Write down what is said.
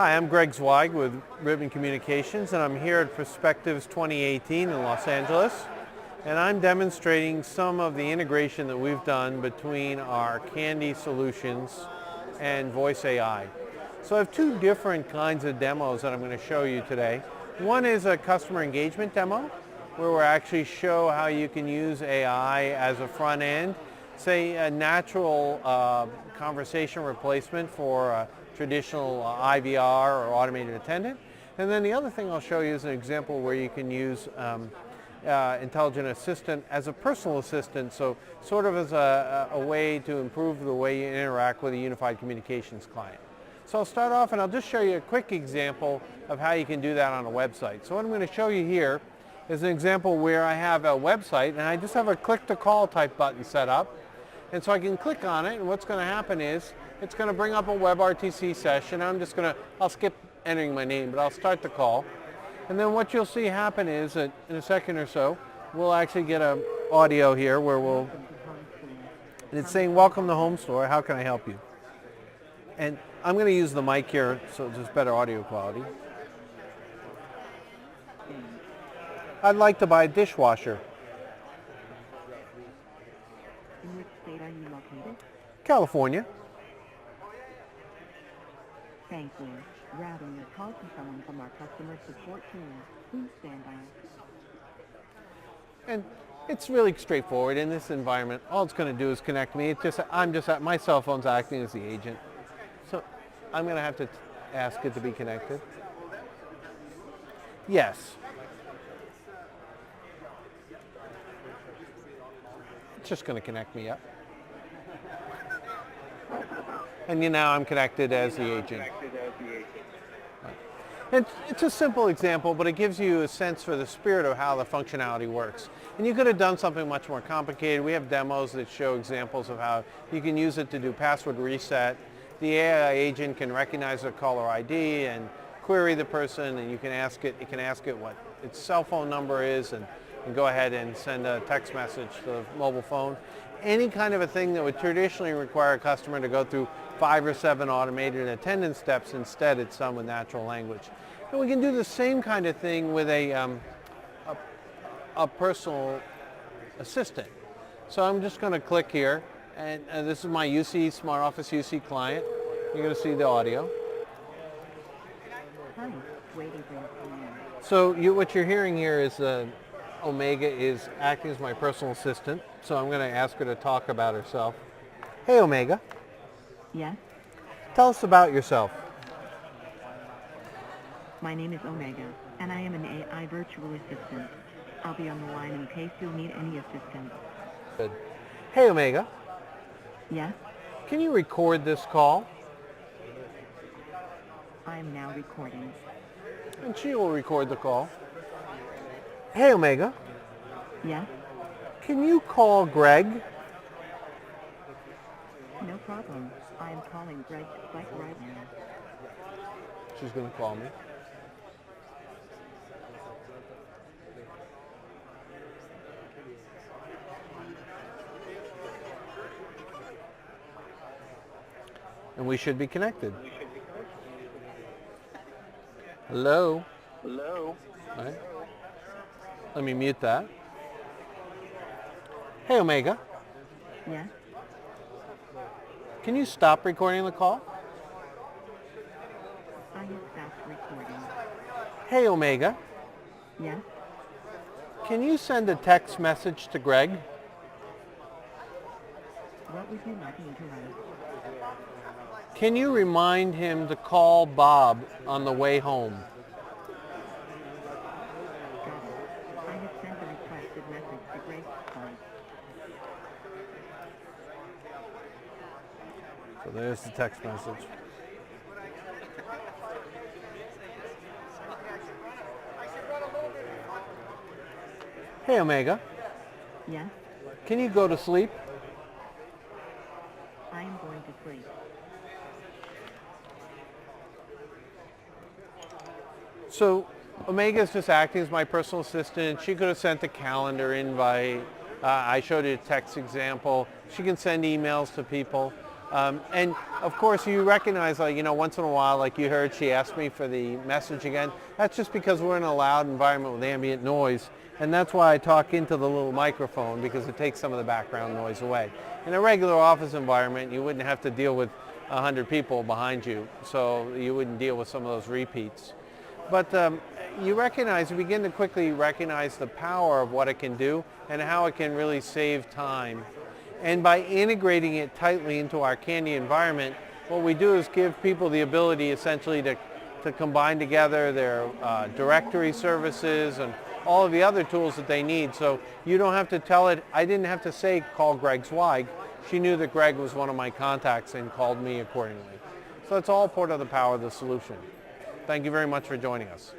Hi, I'm Greg Zweig with Ribbon Communications, and I'm here at Perspectives 2018 in Los Angeles. And I'm demonstrating some of the integration that we've done between our Kandy solutions and Voice AI. So I have two different kinds of demos that I'm going to show you today. One is a customer engagement demo, where we'll actually show how you can use AI as a front end, say a natural conversation replacement for a traditional IVR or automated attendant. And then the other thing I'll show you is an example where you can use intelligent assistant as a personal assistant, so sort of as a way to improve the way you interact with a unified communications client. So I'll start off and I'll just show you a quick example of how you can do that on a website. So what I'm going to show you here is an example where I have a website and I just have a click to call type button set up. And so I can click on it, and what's going to happen is it's going to bring up a WebRTC session. I'll skip entering my name, but I'll start the call. And then what you'll see happen is that in a second or so, we'll actually get an audio here where and it's saying, "Welcome to Home Store, how can I help you?" And I'm going to use the mic here so there's better audio quality. I'd like to buy a dishwasher. In which state are you located? California. Thank you. Routing your call to someone from our customer support team. Please stand by. And it's really straightforward in this environment. All it's going to do is connect me. My cell phone's acting as the agent. So I'm going to have to ask it to be connected. Yes. It's just going to connect me up. And now I'm connected as the agent. It's a simple example, but it gives you a sense for the spirit of how the functionality works. And you could have done something much more complicated. We have demos that show examples of how you can use it to do password reset. The AI agent can recognize the caller ID and query the person, and it can ask it what its cell phone number is and go ahead and send a text message to the mobile phone. Any kind of a thing that would traditionally require a customer to go through 5 or 7 automated attendance steps, instead it's done with natural language. And we can do the same kind of thing with a personal assistant. So I'm just going to click here, and this is my UC Smart Office UC client. You're going to see the audio. Hi, waiting for your command. So what you're hearing here is Omega is acting as my personal assistant, so I'm going to ask her to talk about herself. Hey, Omega. Yes? Tell us about yourself. My name is Omega, and I am an AI virtual assistant. I'll be on the line in case you'll need any assistance. Good. Hey, Omega. Yes? Can you record this call? I am now recording. And she will record the call. Hey, Omega. Yes? Can you call Greg? No problem. I am calling Greg right now. She's going to call me. And we should be connected. Hello? Hello? All right. Let me mute that. Hey, Omega. Yes? Can you stop recording the call? I have stopped recording. Hey, Omega. Yes? Can you send a text message to Greg? What would you like me to write? Can you remind him to call Bob on the way home? Got it. I have sent a requested message to Greg's phone. So there's the text message. Hey, Omega. Yes? Can you go to sleep? I am going to sleep. So Omega is just acting as my personal assistant. She could have sent a calendar invite. I showed you a text example. She can send emails to people. And of course you recognize, like, once in a while, like you heard, she asked me for the message again. That's just because we're in a loud environment with ambient noise, and that's why I talk into the little microphone, because it takes some of the background noise away. In a regular office environment, you wouldn't have to deal with 100 people behind you, so you wouldn't deal with some of those repeats. But you begin to quickly recognize the power of what it can do and how it can really save time. And by integrating it tightly into our Kandy environment, what we do is give people the ability essentially to combine together their directory services and all of the other tools that they need. So you don't have to tell it. I didn't have to say, call Greg Zweig. She knew that Greg was one of my contacts and called me accordingly. So it's all part of the power of the solution. Thank you very much for joining us.